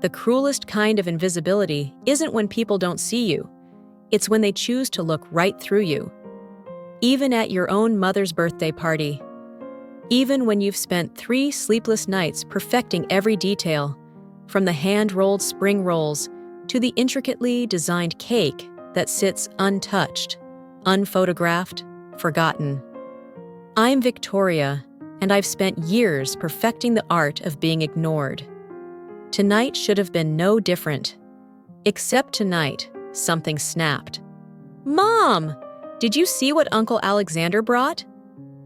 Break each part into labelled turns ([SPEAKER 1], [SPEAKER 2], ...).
[SPEAKER 1] The cruelest kind of invisibility isn't when people don't see you. It's when they choose to look right through you. Even at your own mother's birthday party. Even when you've spent 3 sleepless nights perfecting every detail, from the hand-rolled spring rolls to the intricately designed cake that sits untouched, unphotographed, forgotten. I'm Victoria, and I've spent years perfecting the art of being ignored. Tonight should have been no different. Except tonight, something snapped. "Mom! Did you see what Uncle Alexander brought?"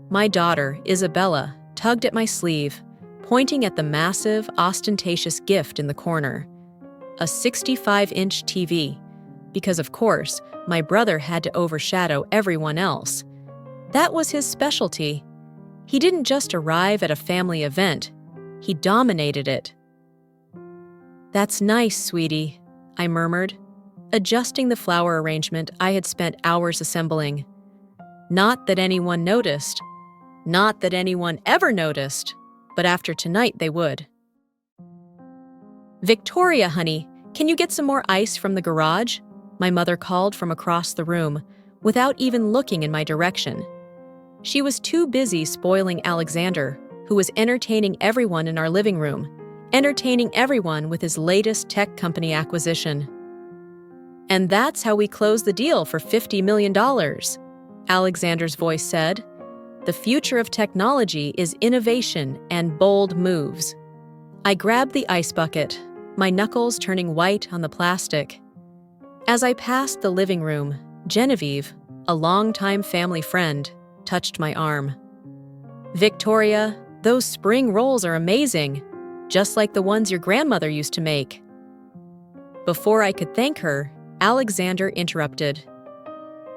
[SPEAKER 1] My daughter, Isabella, tugged at my sleeve, pointing at the massive, ostentatious gift in the corner. A 65-inch TV, because of course, my brother had to overshadow everyone else. That was his specialty. He didn't just arrive at a family event, he dominated it. "That's nice, sweetie," I murmured, adjusting the flower arrangement I had spent hours assembling. Not that anyone noticed. Not that anyone ever noticed, but after tonight they would. "Victoria, honey, can you get some more ice from the garage?" My mother called from across the room, without even looking in my direction. She was too busy spoiling Alexander, who was entertaining everyone in our living room, entertaining everyone with his latest tech company acquisition. "And that's how we close the deal for $50 million, Alexander's voice said. "The future of technology is innovation and bold moves." I grabbed the ice bucket, my knuckles turning white on the plastic. As I passed the living room, Genevieve, a longtime family friend, touched my arm. "Victoria, those spring rolls are amazing, just like the ones your grandmother used to make." Before I could thank her, Alexander interrupted.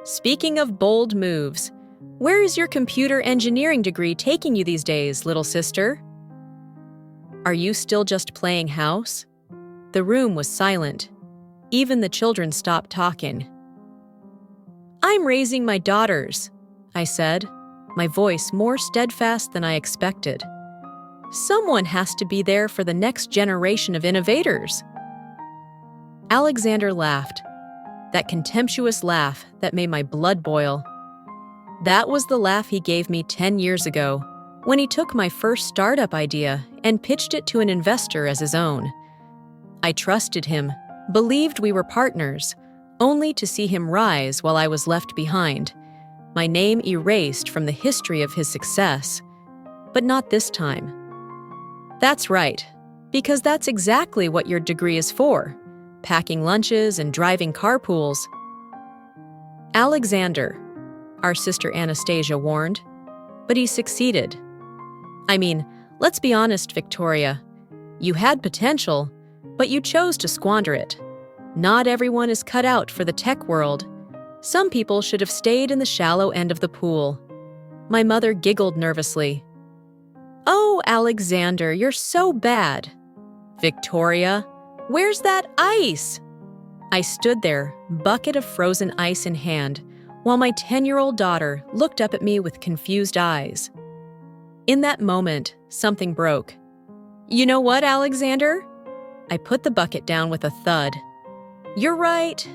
[SPEAKER 1] "Speaking of bold moves, where is your computer engineering degree taking you these days, little sister?" "Are you still just playing house?" The room was silent. Even the children stopped talking. "I'm raising my daughters," I said, my voice more steadfast than I expected. "Someone has to be there for the next generation of innovators." Alexander laughed, that contemptuous laugh that made my blood boil. That was the laugh he gave me 10 years ago, when he took my first startup idea and pitched it to an investor as his own. I trusted him, believed we were partners, only to see him rise while I was left behind, my name erased from the history of his success. But not this time. "That's right, because that's exactly what your degree is for, packing lunches and driving carpools." "Alexander," our sister Anastasia warned, "but he succeeded. I mean, let's be honest, Victoria. You had potential, but you chose to squander it. Not everyone is cut out for the tech world. Some people should have stayed in the shallow end of the pool." My mother giggled nervously. "Oh, Alexander, you're so bad." "Victoria, where's that ice?" I stood there, bucket of frozen ice in hand, while my 10-year-old daughter looked up at me with confused eyes. In that moment, something broke. "You know what, Alexander?" I put the bucket down with a thud. "You're right.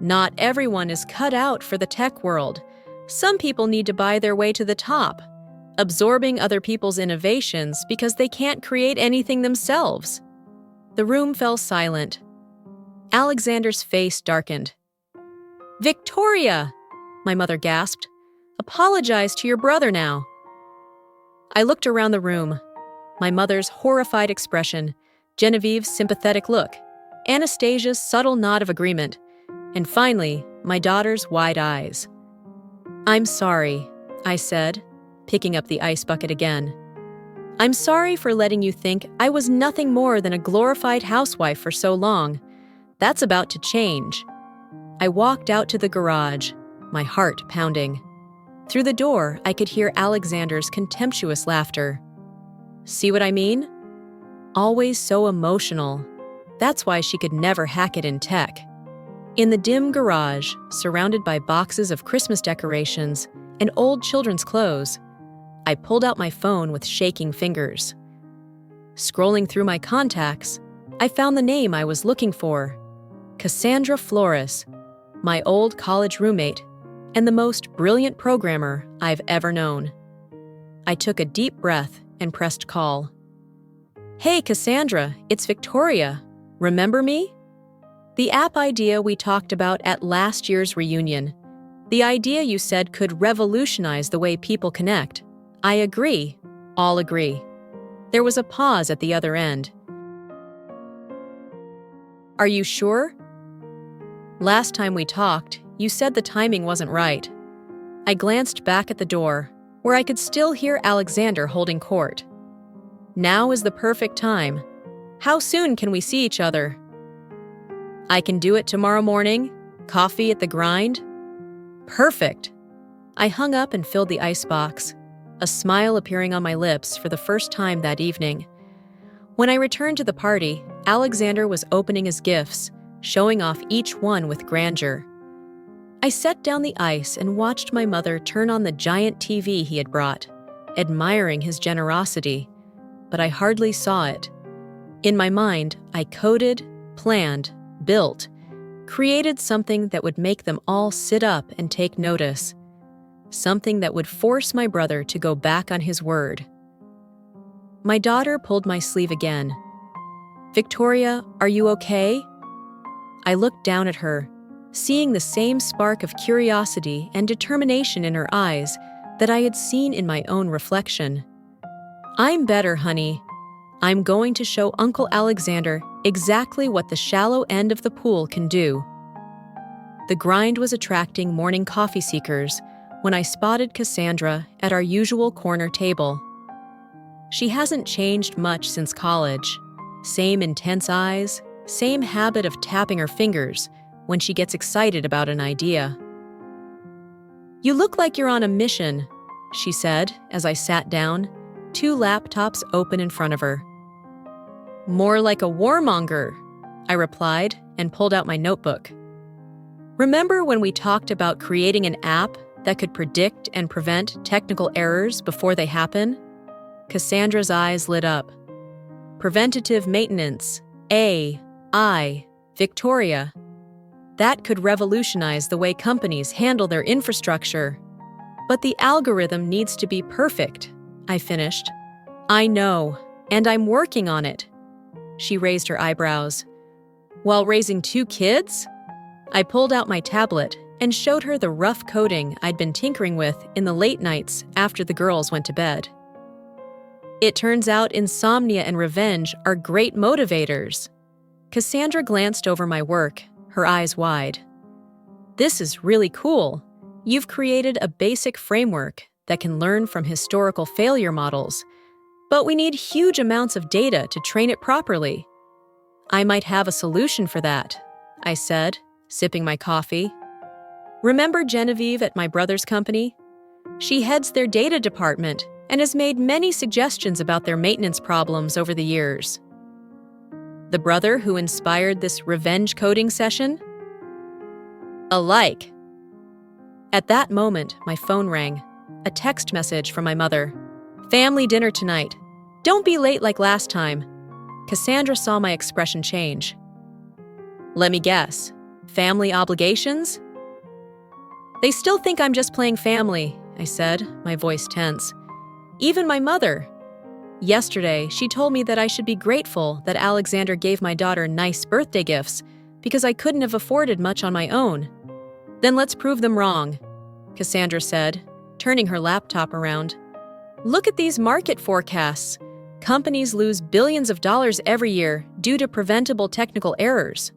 [SPEAKER 1] Not everyone is cut out for the tech world. Some people need to buy their way to the top, absorbing other people's innovations because they can't create anything themselves." The room fell silent. Alexander's face darkened. "Victoria!" my mother gasped. "Apologize to your brother now." I looked around the room. My mother's horrified expression, Genevieve's sympathetic look, Anastasia's subtle nod of agreement, and finally, my daughter's wide eyes. "I'm sorry," I said, picking up the ice bucket again. "I'm sorry for letting you think I was nothing more than a glorified housewife for so long. That's about to change." I walked out to the garage, my heart pounding. Through the door, I could hear Alexander's contemptuous laughter. See what I mean? Always so emotional. That's why she could never hack it in tech. In the dim garage, surrounded by boxes of Christmas decorations and old children's clothes, I pulled out my phone with shaking fingers. Scrolling through my contacts, I found the name I was looking for. Cassandra Flores, my old college roommate, and the most brilliant programmer I've ever known. I took a deep breath and pressed call. "Hey, Cassandra, it's Victoria. Remember me?" "The app idea we talked about at last year's reunion. The idea you said could revolutionize the way people connect." "I agree. All agree." There was a pause at the other end. "Are you sure? Last time we talked, you said the timing wasn't right." I glanced back at the door, where I could still hear Alexander holding court. "Now is the perfect time. How soon can we see each other?" "I can do it tomorrow morning. Coffee at the grind." "Perfect." I hung up and filled the icebox, a smile appearing on my lips for the first time that evening. When I returned to the party, Alexander was opening his gifts, showing off each one with grandeur. I set down the ice and watched my mother turn on the giant TV he had brought, admiring his generosity, but I hardly saw it. In my mind, I coded, planned, built, created something that would make them all sit up and take notice, something that would force my brother to go back on his word. My daughter pulled my sleeve again. "Victoria, are you okay?" I looked down at her, seeing the same spark of curiosity and determination in her eyes that I had seen in my own reflection. "I'm better, honey. I'm going to show Uncle Alexander exactly what the shallow end of the pool can do." The grind was attracting morning coffee seekers when I spotted Cassandra at our usual corner table. She hasn't changed much since college. Same intense eyes, same habit of tapping her fingers when she gets excited about an idea. "You look like you're on a mission," she said as I sat down, two laptops open in front of her. "More like a warmonger," I replied and pulled out my notebook. "Remember when we talked about creating an app that could predict and prevent technical errors before they happen?" Cassandra's eyes lit up. "Preventative maintenance, AI, Victoria. That could revolutionize the way companies handle their infrastructure. But the algorithm needs to be perfect," I finished. "I know, and I'm working on it." She raised her eyebrows. "While raising 2 kids?" I pulled out my tablet and showed her the rough coding I'd been tinkering with in the late nights after the girls went to bed. "It turns out insomnia and revenge are great motivators." Cassandra glanced over my work, her eyes wide. "This is really cool. You've created a basic framework that can learn from historical failure models, but we need huge amounts of data to train it properly." "I might have a solution for that," I said, sipping my coffee. "Remember Genevieve at my brother's company? She heads their data department and has made many suggestions about their maintenance problems over the years." "The brother who inspired this revenge coding session?" "Alike." At that moment, my phone rang, a text message from my mother. "Family dinner tonight. Don't be late like last time." Cassandra saw my expression change. "Let me guess. Family obligations?" "They still think I'm just playing family," I said, my voice tense. "Even my mother. Yesterday, she told me that I should be grateful that Alexander gave my daughter nice birthday gifts because I couldn't have afforded much on my own." "Then let's prove them wrong," Cassandra said, turning her laptop around. "Look at these market forecasts. Companies lose billions of dollars every year due to preventable technical errors.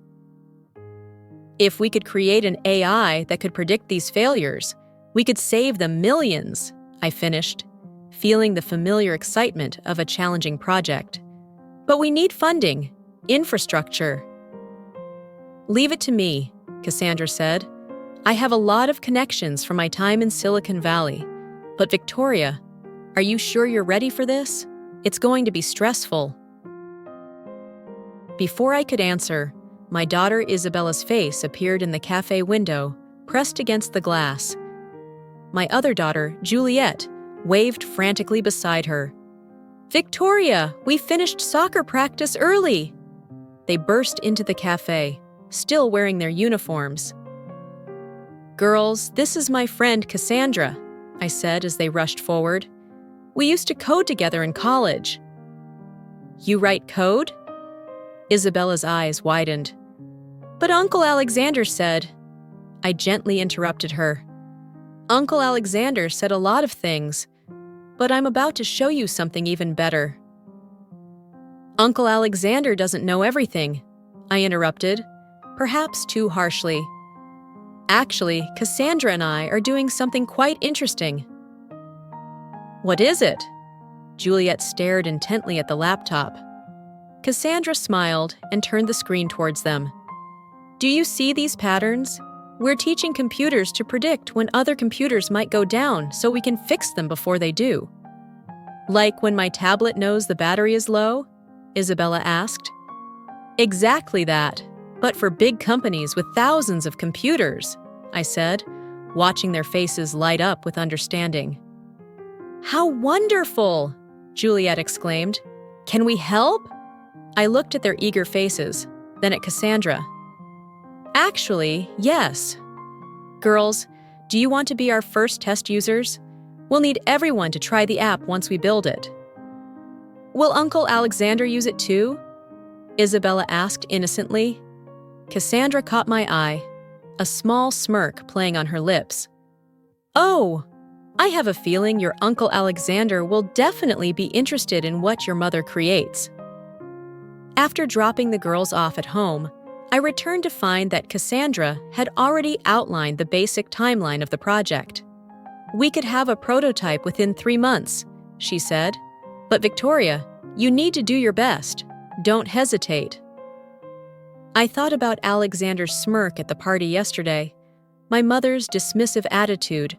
[SPEAKER 1] If we could create an AI that could predict these failures, we could save them millions," I finished, feeling the familiar excitement of a challenging project. "But we need funding, infrastructure." "Leave it to me," Cassandra said. "I have a lot of connections from my time in Silicon Valley. But Victoria, are you sure you're ready for this? It's going to be stressful." Before I could answer, my daughter Isabella's face appeared in the cafe window, pressed against the glass. My other daughter, Juliet, waved frantically beside her. "Victoria, we finished soccer practice early." they burst into the cafe, still wearing their uniforms. "Girls, this is my friend Cassandra," I said as they rushed forward. "We used to code together in college." "You write code?" Isabella's eyes widened. "But Uncle Alexander said—" I gently interrupted her. "Uncle Alexander said a lot of things, but I'm about to show you something even better." "Uncle Alexander doesn't know everything," I interrupted, perhaps too harshly. "Actually, Cassandra and I are doing something quite interesting." "What is it?" Juliet stared intently at the laptop. Cassandra smiled and turned the screen towards them. "Do you see these patterns? We're teaching computers to predict when other computers might go down so we can fix them before they do." "Like when my tablet knows the battery is low?" Isabella asked. "Exactly that, but for big companies with thousands of computers," I said, watching their faces light up with understanding. "How wonderful!" Juliet exclaimed. "Can we help?" I looked at their eager faces, then at Cassandra. "Actually, yes. Girls, do you want to be our first test users? We'll need everyone to try the app once we build it." "Will Uncle Alexander use it too?" Isabella asked innocently. Cassandra caught my eye, a small smirk playing on her lips. "Oh, I have a feeling your Uncle Alexander will definitely be interested in what your mother creates." After dropping the girls off at home, I returned to find that Cassandra had already outlined the basic timeline of the project. "We could have a prototype within 3 months," she said. "But Victoria, you need to do your best. Don't hesitate." I thought about Alexander's smirk at the party yesterday, my mother's dismissive attitude,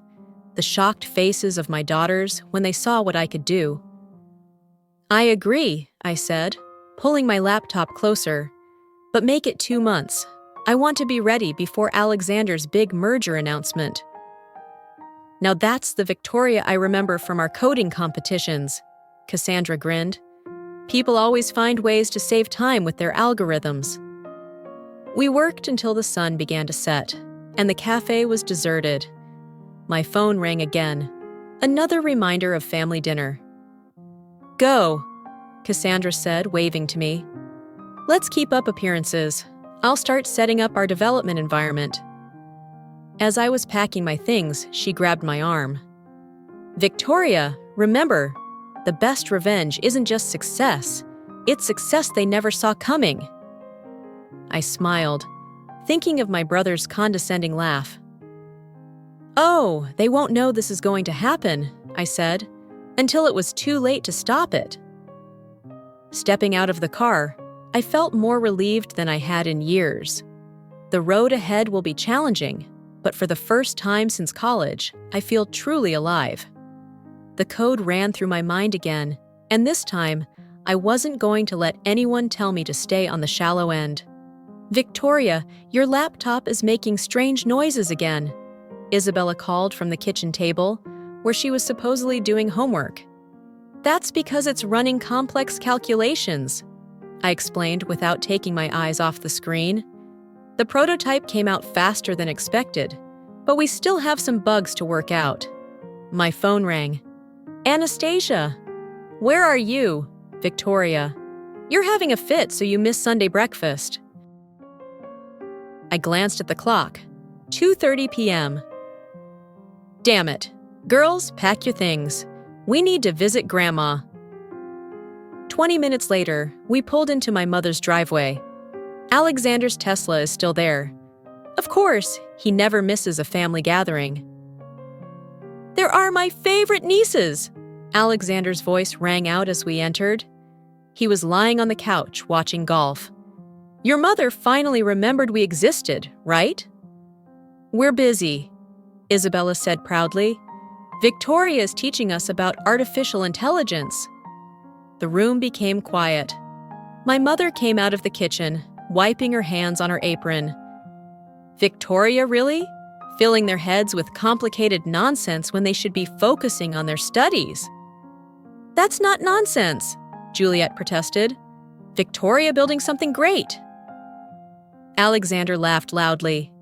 [SPEAKER 1] the shocked faces of my daughters when they saw what I could do. "I agree," I said, pulling my laptop closer. "But make it 2 months. I want to be ready before Alexander's big merger announcement." "Now that's the Victoria I remember from our coding competitions," Cassandra grinned. "People always find ways to save time with their algorithms." We worked until the sun began to set, and the cafe was deserted. My phone rang again, another reminder of family dinner. "Go," Cassandra said, waving to me. "Let's keep up appearances. I'll start setting up our development environment." As I was packing my things, she grabbed my arm. "Victoria, remember, the best revenge isn't just success. It's success they never saw coming." I smiled, thinking of my brother's condescending laugh. "Oh, they won't know this is going to happen," I said, until it was too late to stop it. Stepping out of the car, I felt more relieved than I had in years. The road ahead will be challenging, but for the first time since college, I feel truly alive. The code ran through my mind again, and this time, I wasn't going to let anyone tell me to stay on the shallow end. "Victoria, your laptop is making strange noises again," Isabella called from the kitchen table, where she was supposedly doing homework. "That's because it's running complex calculations," I explained without taking my eyes off the screen. "The prototype came out faster than expected, but we still have some bugs to work out." My phone rang. "Anastasia!" "Where are you?" "Victoria." "You're having a fit, so you missed Sunday breakfast." I glanced at the clock. 2:30 p.m. "Damn it. Girls, pack your things. We need to visit Grandma." 20 minutes later, we pulled into my mother's driveway. Alexander's Tesla is still there. Of course, he never misses a family gathering. "There are my favorite nieces!" Alexander's voice rang out as we entered. He was lying on the couch watching golf. "Your mother finally remembered we existed, right?" "We're busy," Isabella said proudly. "Victoria is teaching us about artificial intelligence." The room became quiet. My mother came out of the kitchen, wiping her hands on her apron. "Victoria, really? Filling their heads with complicated nonsense when they should be focusing on their studies." "That's not nonsense," Juliet protested. Victoria building something great. Alexander laughed loudly.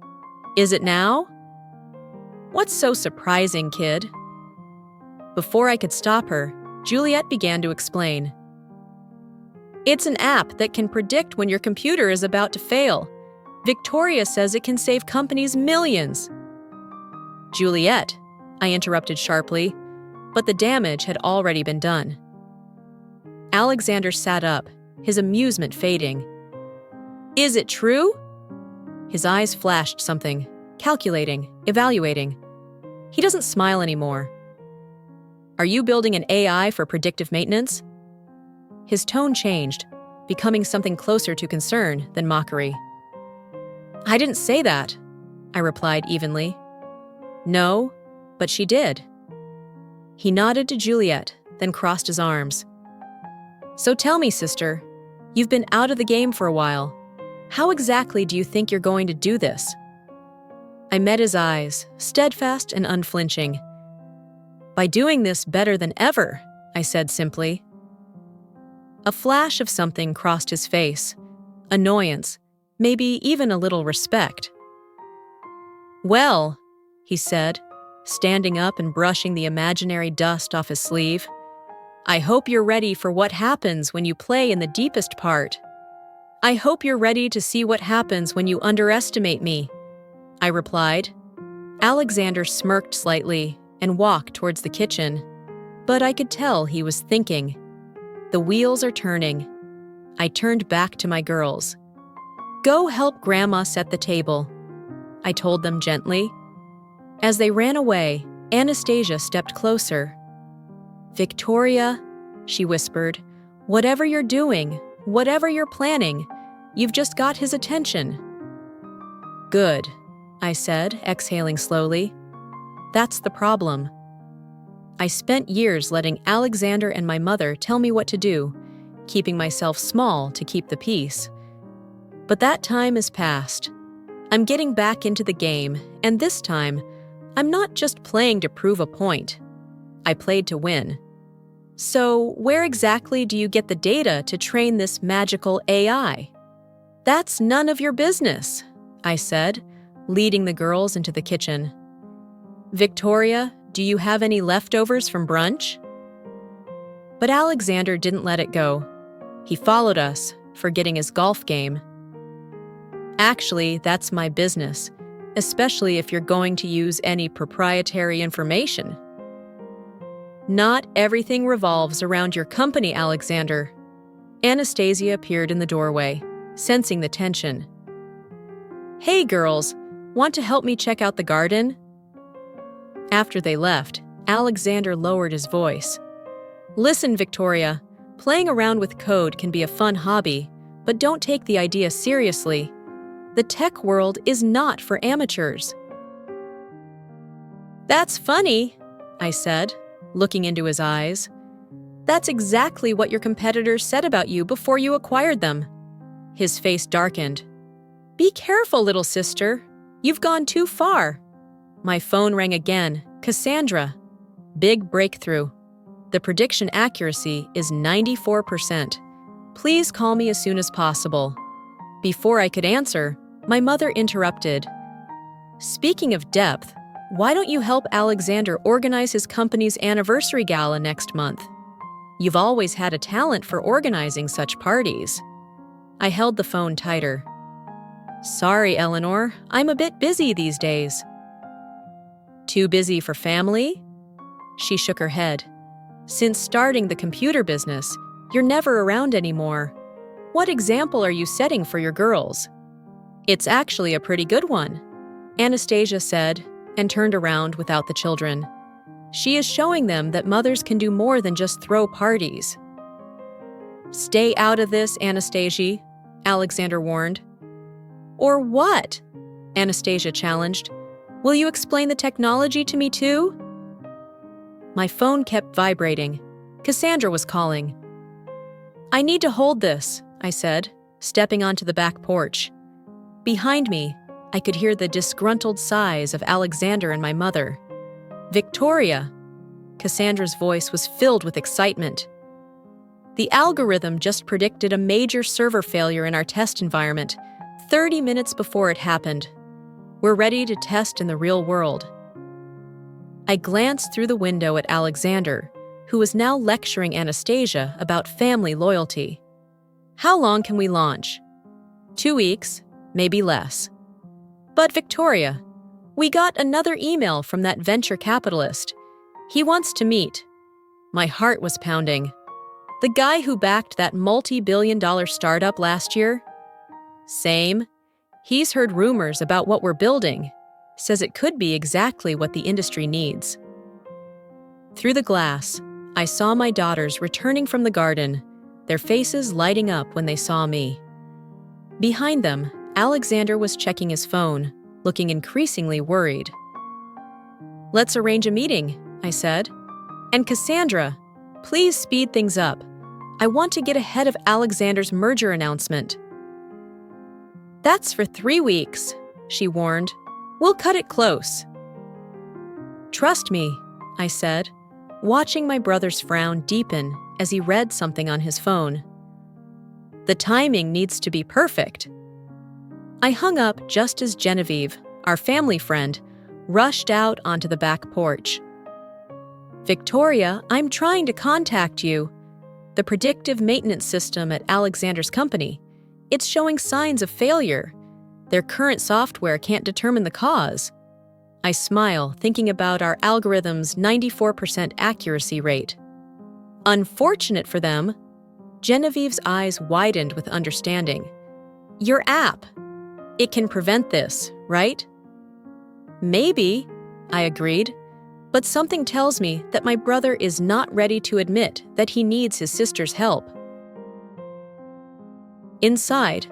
[SPEAKER 1] Is it now? What's so surprising, kid? Before I could stop her, Juliet began to explain. It's an app that can predict when your computer is about to fail. Victoria says it can save companies millions. Juliet, I interrupted sharply, but the damage had already been done. Alexander sat up, his amusement fading. Is it true? His eyes flashed something, calculating, evaluating. He doesn't smile anymore. Are you building an AI for predictive maintenance? His tone changed, becoming something closer to concern than mockery. I didn't say that, I replied evenly. No, but she did. He nodded to Juliet, then crossed his arms. So tell me, sister, you've been out of the game for a while. How exactly do you think you're going to do this? I met his eyes, steadfast and unflinching. By doing this better than ever, I said simply. A flash of something crossed his face, annoyance, maybe even a little respect. Well, he said, standing up and brushing the imaginary dust off his sleeve, I hope you're ready for what happens when you play in the deepest part. I hope you're ready to see what happens when you underestimate me, I replied. Alexander smirked slightly and walked towards the kitchen, but I could tell he was thinking. The wheels are turning. I turned back to my girls. Go help Grandma set the table, I told them gently. As they ran away, Anastasia stepped closer. Victoria, she whispered, whatever you're doing, whatever you're planning, you've just got his attention. Good, I said, exhaling slowly. That's the problem. I spent years letting Alexander and my mother tell me what to do, keeping myself small to keep the peace. But that time is past. I'm getting back into the game, and this time, I'm not just playing to prove a point. I played to win. So, where exactly do you get the data to train this magical AI? That's none of your business, I said, leading the girls into the kitchen. Victoria, do you have any leftovers from brunch? But Alexander didn't let it go. He followed us, forgetting his golf game. Actually, that's my business, especially if you're going to use any proprietary information. Not everything revolves around your company, Alexander. Anastasia appeared in the doorway, sensing the tension. Hey, girls, want to help me check out the garden? After they left, Alexander lowered his voice. Listen, Victoria, playing around with code can be a fun hobby, but don't take the idea seriously. The tech world is not for amateurs. That's funny, I said, looking into his eyes. That's exactly what your competitors said about you before you acquired them. His face darkened. Be careful, little sister. You've gone too far. My phone rang again. Cassandra. Big breakthrough. The prediction accuracy is 94%. Please call me as soon as possible. Before I could answer, my mother interrupted. Speaking of depth, why don't you help Alexander organize his company's anniversary gala next month? You've always had a talent for organizing such parties. I held the phone tighter. Sorry, Eleanor, I'm a bit busy these days. Too busy for family? She shook her head. Since starting the computer business, you're never around anymore. What example are you setting for your girls? It's actually a pretty good one, Anastasia said, and turned around without the children. She is showing them that mothers can do more than just throw parties. Stay out of this, Anastasia, Alexander warned. Or what? Anastasia challenged. Will you explain the technology to me too? My phone kept vibrating. Cassandra was calling. I need to hold this, I said, stepping onto the back porch. Behind me, I could hear the disgruntled sighs of Alexander and my mother. Victoria! Cassandra's voice was filled with excitement. The algorithm just predicted a major server failure in our test environment 30 minutes before it happened. We're ready to test in the real world. I glanced through the window at Alexander, who was now lecturing Anastasia about family loyalty. How long can we launch? 2 weeks, maybe less. But Victoria, we got another email from that venture capitalist. He wants to meet. My heart was pounding. The guy who backed that multi-billion-dollar startup last year? Same. He's heard rumors about what we're building. Says it could be exactly what the industry needs. Through the glass, I saw my daughters returning from the garden, their faces lighting up when they saw me. Behind them, Alexander was checking his phone, looking increasingly worried. "Let's arrange a meeting," I said. "And Cassandra, please speed things up. I want to get ahead of Alexander's merger announcement." "That's for 3 weeks," she warned. "We'll cut it close." "Trust me," I said, watching my brother's frown deepen as he read something on his phone. "The timing needs to be perfect." I hung up just as Genevieve, our family friend, rushed out onto the back porch. "Victoria, I'm trying to contact you. The predictive maintenance system at Alexander's company. It's showing signs of failure. Their current software can't determine the cause." I smile, thinking about our algorithm's 94% accuracy rate. "Unfortunate for them." Genevieve's eyes widened with understanding. "Your app. It can prevent this, right?" "Maybe," I agreed, but something tells me that my brother is not ready to admit that he needs his sister's help. Inside,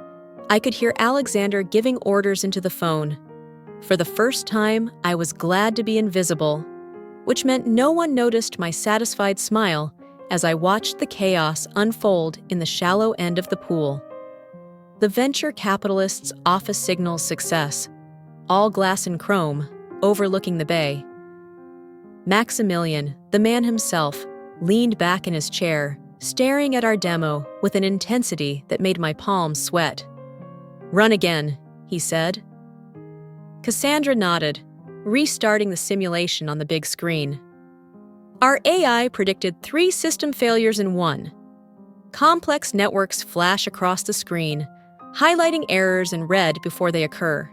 [SPEAKER 1] I could hear Alexander giving orders into the phone. For the first time, I was glad to be invisible, which meant no one noticed my satisfied smile as I watched the chaos unfold in the shallow end of the pool. The venture capitalist's office signals success, all glass and chrome, overlooking the bay. Maximilian, the man himself, leaned back in his chair, staring at our demo with an intensity that made my palms sweat. "Run again," he said. Cassandra nodded, restarting the simulation on the big screen. Our AI predicted 3 system failures in 1. Complex networks flash across the screen, highlighting errors in red before they occur.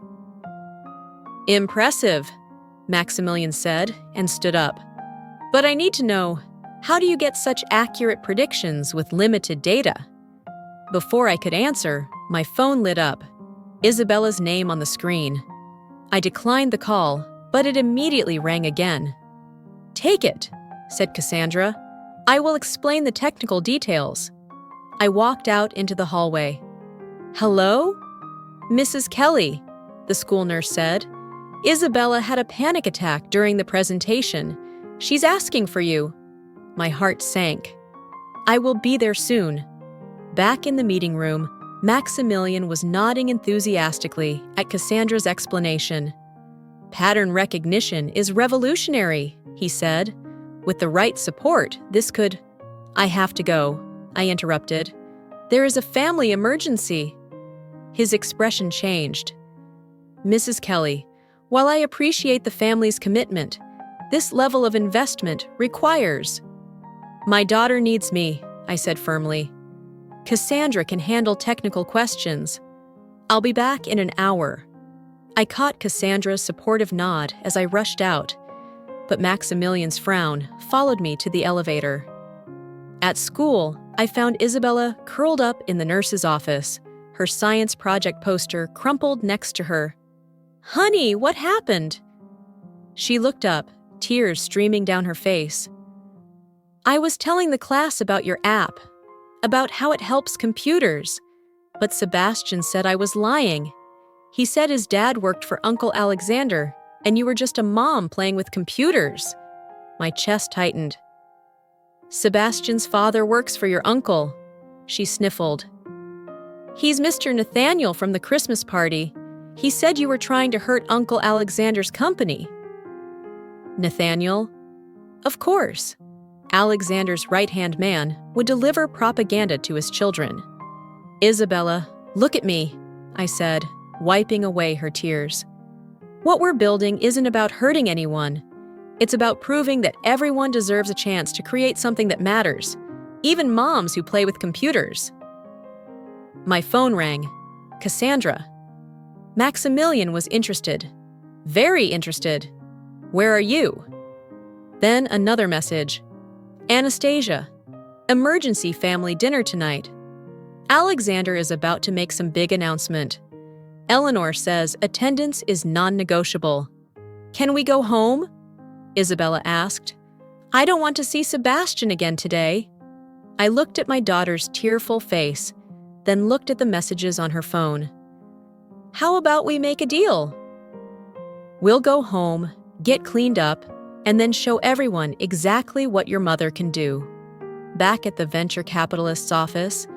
[SPEAKER 1] "Impressive," Maximilian said and stood up. "But I need to know, how do you get such accurate predictions with limited data?" Before I could answer, my phone lit up, Isabella's name on the screen. I declined the call, but it immediately rang again. "Take it," said Cassandra. "I will explain the technical details." I walked out into the hallway. "Hello?" "Mrs. Kelly," the school nurse said. "Isabella had a panic attack during the presentation. She's asking for you." My heart sank. "I will be there soon." Back in the meeting room, Maximilian was nodding enthusiastically at Cassandra's explanation. "Pattern recognition is revolutionary," he said. "With the right support, this could—" "I have to go," I interrupted. "There is a family emergency." His expression changed. "Mrs. Kelly, while I appreciate the family's commitment, this level of investment requires—" "My daughter needs me," I said firmly. "Cassandra can handle technical questions. I'll be back in an hour." I caught Cassandra's supportive nod as I rushed out, but Maximilian's frown followed me to the elevator. At school, I found Isabella curled up in the nurse's office, her science project poster crumpled next to her. "Honey, what happened?" She looked up, tears streaming down her face. "I was telling the class about your app, about how it helps computers, but Sebastian said I was lying. He said his dad worked for Uncle Alexander, and you were just a mom playing with computers." My chest tightened. "Sebastian's father works for your uncle," she sniffled. "He's Mr. Nathaniel from the Christmas party. He said you were trying to hurt Uncle Alexander's company." "Nathaniel?" "Of course. Alexander's right-hand man, would deliver propaganda to his children. "Isabella, look at me," I said, wiping away her tears. "What we're building isn't about hurting anyone. It's about proving that everyone deserves a chance to create something that matters, even moms who play with computers." My phone rang. Cassandra. Maximilian was interested. Very interested. "Where are you?" Then another message. "Anastasia. Emergency family dinner tonight. Alexander is about to make some big announcement. Eleanor says attendance is non-negotiable. Can we go home?" Isabella asked. "I don't want to see Sebastian again today." I looked at my daughter's tearful face, then looked at the messages on her phone. "How about we make a deal? We'll go home, get cleaned up, and then show everyone exactly what your mother can do." Back at the venture capitalist's office,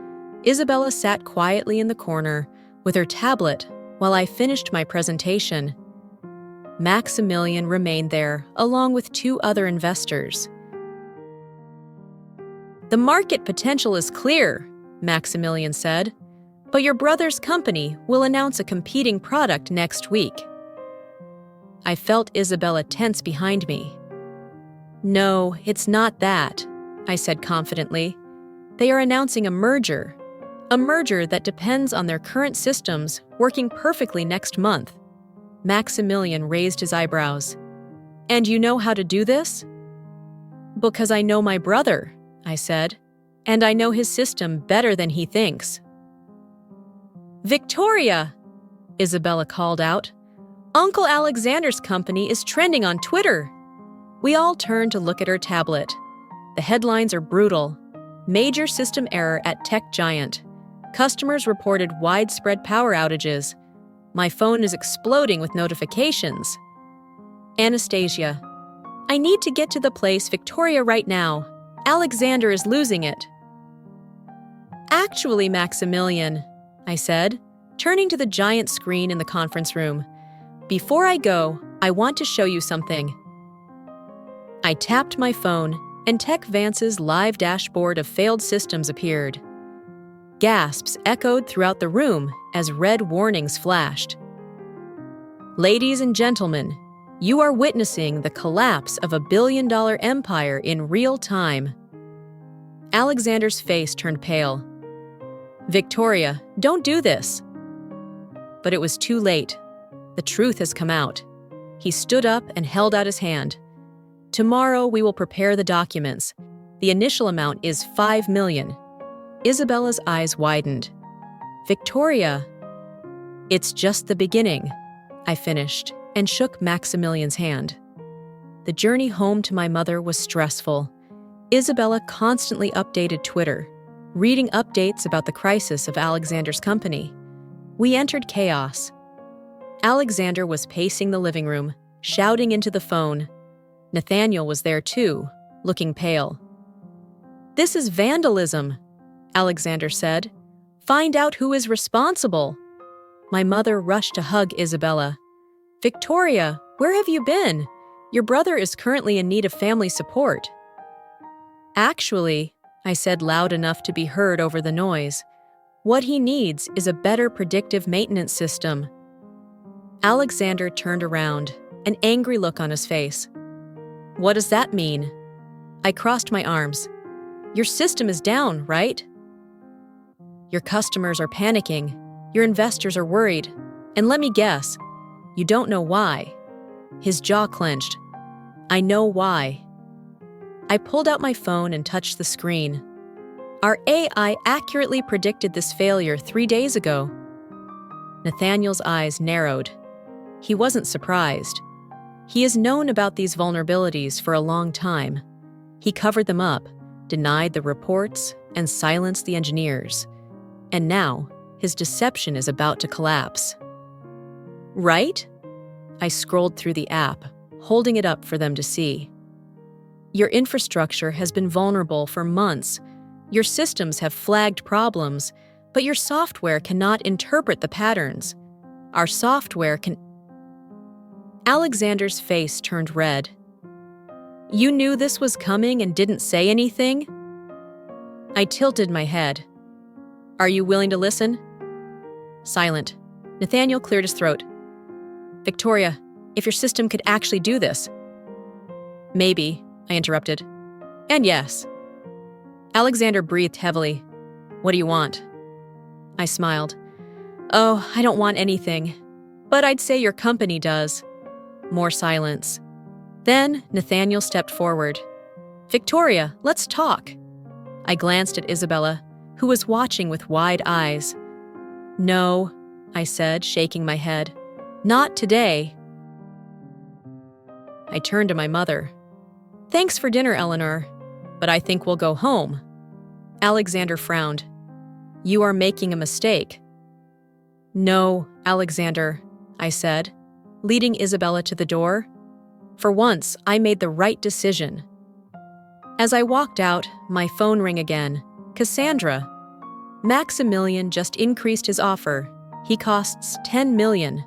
[SPEAKER 1] Isabella sat quietly in the corner with her tablet while I finished my presentation. Maximilian remained there along with 2 other investors. "The market potential is clear," Maximilian said, "but your brother's company will announce a competing product next week." I felt Isabella tense behind me. "No, it's not that," I said confidently. "They are announcing a merger that depends on their current systems working perfectly next month." Maximilian raised his eyebrows. "And you know how to do this?" "Because I know my brother," I said, "and I know his system better than he thinks." "Victoria!" Isabella called out. "Uncle Alexander's company is trending on Twitter." We all turned to look at her tablet. The headlines are brutal. "Major system error at tech giant. Customers reported widespread power outages. My phone is exploding with notifications." "Anastasia, I need to get to the place Victoria right now. Alexander is losing it." "Actually, Maximilian," I said, turning to the giant screen in the conference room, "before I go, I want to show you something." I tapped my phone, and Tech Vance's live dashboard of failed systems appeared. Gasps echoed throughout the room as red warnings flashed. "Ladies and gentlemen, you are witnessing the collapse of a billion-dollar empire in real time." Alexander's face turned pale. "Victoria, don't do this." But it was too late. The truth has come out. He stood up and held out his hand. "Tomorrow we will prepare the documents. The initial amount is $5 million. Isabella's eyes widened. "Victoria." "It's just the beginning," I finished and shook Maximilian's hand. The journey home to my mother was stressful. Isabella constantly updated Twitter, reading updates about the crisis of Alexander's company. We entered chaos. Alexander was pacing the living room, shouting into the phone. Nathaniel was there too, looking pale. "This is vandalism," Alexander said. "Find out who is responsible." My mother rushed to hug Isabella. "Victoria, where have you been? Your brother is currently in need of family support." "Actually," I said loud enough to be heard over the noise, "what he needs is a better predictive maintenance system." Alexander turned around, an angry look on his face. "What does that mean?" I crossed my arms. "Your system is down, right? Your customers are panicking. Your investors are worried. And let me guess, you don't know why." His jaw clenched. "I know why." I pulled out my phone and touched the screen. Our AI accurately predicted this failure 3 days ago. Nathaniel's eyes narrowed. He wasn't surprised. He has known about these vulnerabilities for a long time. He covered them up, denied the reports, and silenced the engineers. And now, his deception is about to collapse. "Right?" I scrolled through the app, holding it up for them to see. "Your infrastructure has been vulnerable for months. Your systems have flagged problems, but your software cannot interpret the patterns. Our software can..." Alexander's face turned red. "You knew this was coming and didn't say anything?" I tilted my head. Are you willing to listen? Silent. Nathaniel cleared his throat. Victoria, if your system could actually do this. Maybe, I interrupted. And yes. Alexander breathed heavily. What do you want? I smiled. Oh, I don't want anything. But I'd say your company does. More silence. Then Nathaniel stepped forward. Victoria, let's talk. I glanced at Isabella, who was watching with wide eyes. No, I said, shaking my head. Not today. I turned to my mother. Thanks for dinner, Eleanor, but I think we'll go home. Alexander frowned. You are making a mistake. No, Alexander, I said, leading Isabella to the door. For once, I made the right decision. As I walked out, my phone rang again. Cassandra. Maximilian just increased his offer. He costs $10 million.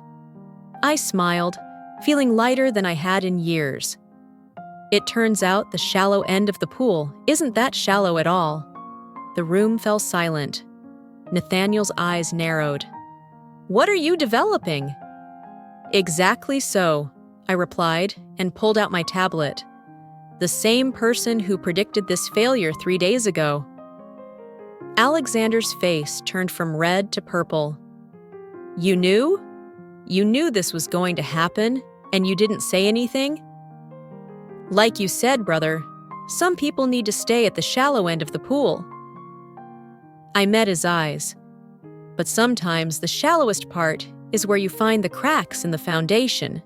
[SPEAKER 1] I smiled, feeling lighter than I had in years. It turns out the shallow end of the pool isn't that shallow at all. The room fell silent. Nathaniel's eyes narrowed. What are you developing? Exactly so, I replied and pulled out my tablet. The same person who predicted this failure 3 days ago. Alexander's face turned from red to purple. You knew? You knew this was going to happen, and you didn't say anything? Like you said, brother, some people need to stay at the shallow end of the pool. I met his eyes. But sometimes the shallowest part is where you find the cracks in the foundation.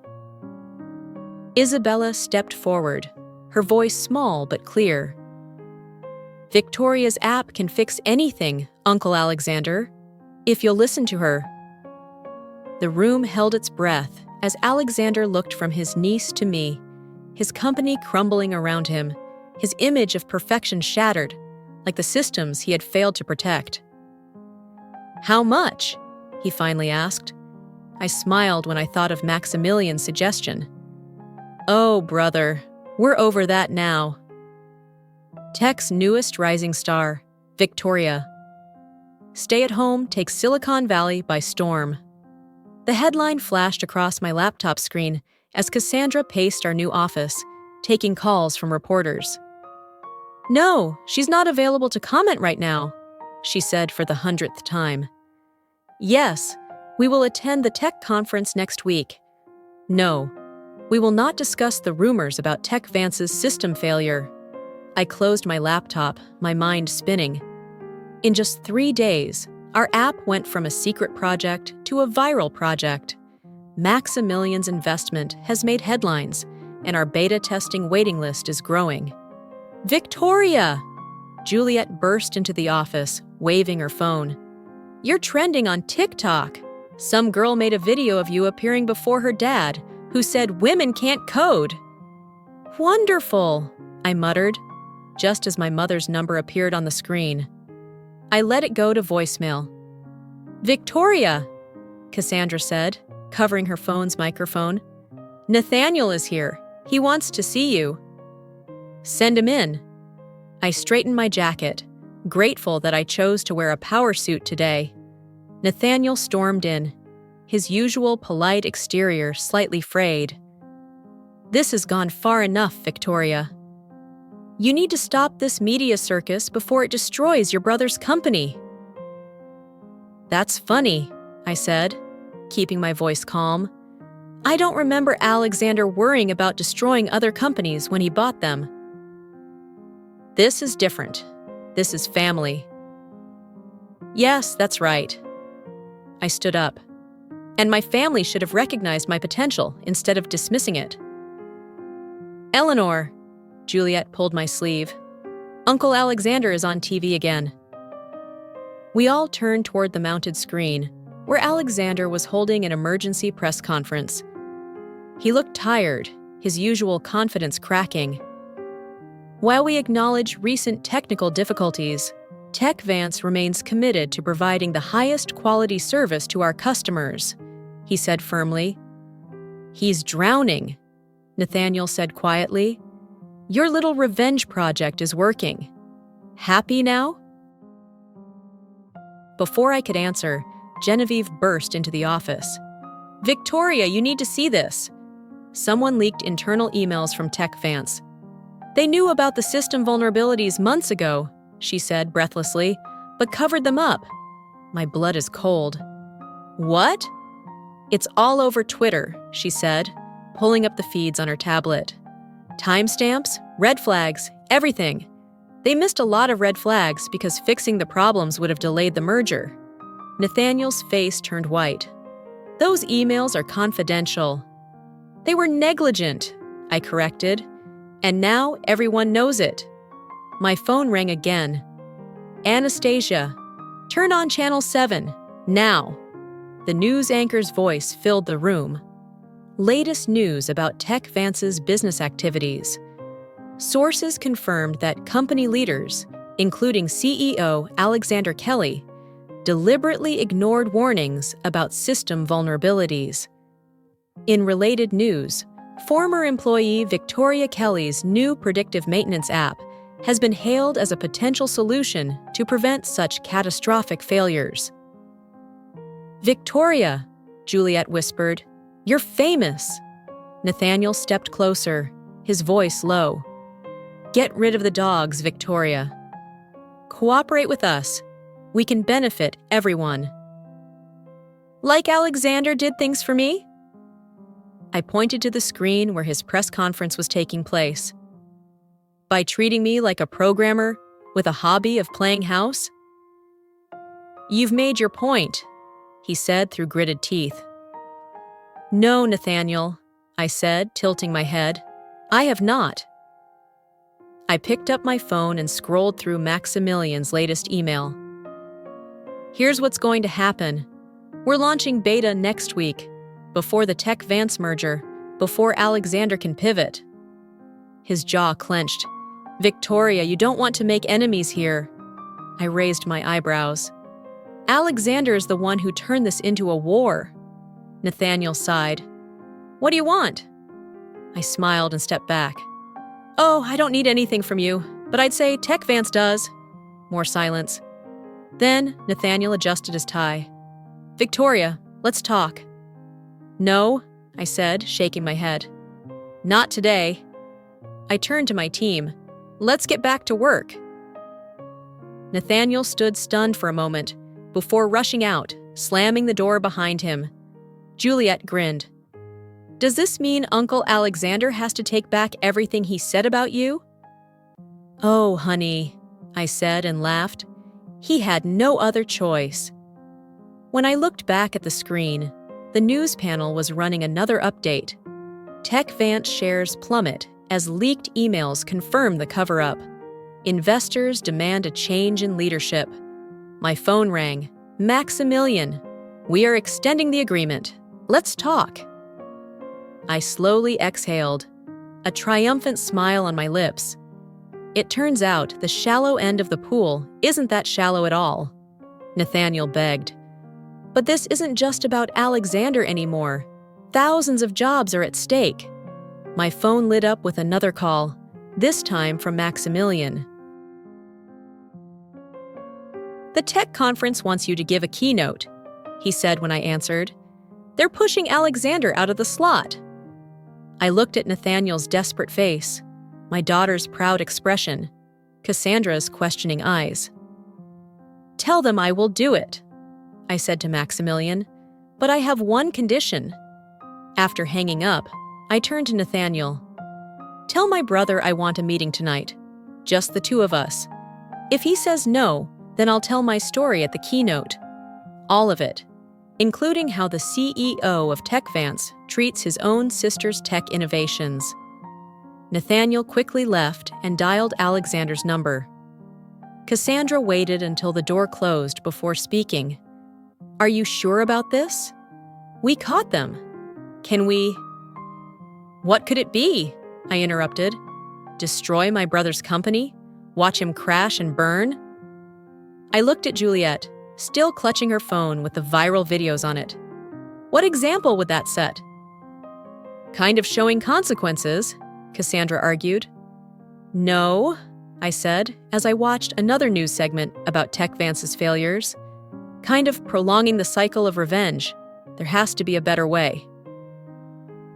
[SPEAKER 1] Isabella stepped forward, her voice small but clear. Victoria's app can fix anything, Uncle Alexander, if you'll listen to her. The room held its breath as Alexander looked from his niece to me, his company crumbling around him, his image of perfection shattered, like the systems he had failed to protect. How much? He finally asked. I smiled when I thought of Maximilian's suggestion. Oh, brother, we're over that now. Tech's newest rising star, Victoria. Stay at home takes Silicon Valley by storm. The headline flashed across my laptop screen as Cassandra paced our new office, taking calls from reporters. No, she's not available to comment right now, she said for the 100th time. Yes, we will attend the tech conference next week. No, we will not discuss the rumors about TechVance's system failure. I closed my laptop, my mind spinning. In just 3 days, our app went from a secret project to a viral project. Maximilian's investment has made headlines, and our beta testing waiting list is growing. Victoria! Juliet burst into the office, waving her phone. You're trending on TikTok. Some girl made a video of you appearing before her dad, who said women can't code. Wonderful, I muttered, just as my mother's number appeared on the screen. I let it go to voicemail. Victoria, Cassandra said, covering her phone's microphone. Nathaniel is here. He wants to see you. Send him in. I straightened my jacket, grateful that I chose to wear a power suit today. Nathaniel stormed in, his usual polite exterior slightly frayed. This has gone far enough, Victoria. You need to stop this media circus before it destroys your brother's company. That's funny, I said, keeping my voice calm. I don't remember Alexander worrying about destroying other companies when he bought them. This is different. This is family. Yes, that's right. I stood up. And my family should have recognized my potential instead of dismissing it. Eleanor, Juliet pulled my sleeve. Uncle Alexander is on TV again. We all turned toward the mounted screen, where Alexander was holding an emergency press conference. He looked tired, his usual confidence cracking. While we acknowledge recent technical difficulties, TechVance remains committed to providing the highest quality service to our customers, he said firmly. He's drowning, Nathaniel said quietly. Your little revenge project is working. Happy now? Before I could answer, Genevieve burst into the office. "Victoria, you need to see this." Someone leaked internal emails from Tech Vance. "They knew about the system vulnerabilities months ago," she said breathlessly, "but covered them up." My blood is cold. "What?" "It's all over Twitter," she said, pulling up the feeds on her tablet. "Timestamps, red flags, everything. They missed a lot of red flags because fixing the problems would have delayed the merger." Nathaniel's face turned white. "Those emails are confidential." "They were negligent," I corrected, "and now everyone knows it." My phone rang again. "Anastasia, turn on Channel 7, now." The news anchor's voice filled the room. Latest news about Tech Vance's business activities. Sources confirmed that company leaders, including CEO Alexander Kelly, deliberately ignored warnings about system vulnerabilities. In related news, former employee Victoria Kelly's new predictive maintenance app has been hailed as a potential solution to prevent such catastrophic failures. "Victoria," Juliet whispered, "you're famous." Nathaniel stepped closer, his voice low. "Get rid of the dogs, Victoria. Cooperate with us. We can benefit everyone." "Like Alexander did things for me?" I pointed to the screen where his press conference was taking place. "By treating me like a programmer with a hobby of playing house?" "You've made your point," he said through gritted teeth. "No, Nathaniel," I said, tilting my head. "I have not." I picked up my phone and scrolled through Maximilian's latest email. "Here's what's going to happen. We're launching beta next week, before the Tech Vance merger, before Alexander can pivot." His jaw clenched. "Victoria, you don't want to make enemies here." I raised my eyebrows. "Alexander is the one who turned this into a war." Nathaniel sighed. "What do you want?" I smiled and stepped back. "Oh, I don't need anything from you, but I'd say Tech Vance does." More silence. Then Nathaniel adjusted his tie. "Victoria, let's talk." "No," I said, shaking my head. "Not today." I turned to my team. "Let's get back to work." Nathaniel stood stunned for a moment, before rushing out, slamming the door behind him. Juliet grinned. "Does this mean Uncle Alexander has to take back everything he said about you?" "Oh, honey," I said and laughed. He had no other choice. When I looked back at the screen, the news panel was running another update. Tech Vance shares plummet as leaked emails confirm the cover-up. Investors demand a change in leadership. My phone rang. "Maximilian, we are extending the agreement. Let's talk." I slowly exhaled, a triumphant smile on my lips. It turns out the shallow end of the pool isn't that shallow at all. Nathaniel begged. "But this isn't just about Alexander anymore. Thousands of jobs are at stake." My phone lit up with another call, this time from Maximilian. "The tech conference wants you to give a keynote," he said when I answered. "They're pushing Alexander out of the slot." I looked at Nathaniel's desperate face, my daughter's proud expression, Cassandra's questioning eyes. "Tell them I will do it," I said to Maximilian, "but I have one condition." After hanging up, I turned to Nathaniel. "Tell my brother I want a meeting tonight, just the two of us. If he says no, then I'll tell my story at the keynote. All of it, including how the CEO of Tech Vance treats his own sister's tech innovations." Nathaniel quickly left and dialed Alexander's number. Cassandra waited until the door closed before speaking. "Are you sure about this? We caught them. Can we—" "What could it be?" I interrupted. "Destroy my brother's company? Watch him crash and burn?" I looked at Juliet, still clutching her phone with the viral videos on it. "What example would that set?" "Kind of showing consequences," Cassandra argued. "No," I said as I watched another news segment about Tech Vance's failures. Kind of prolonging the cycle of revenge. There has to be a better way.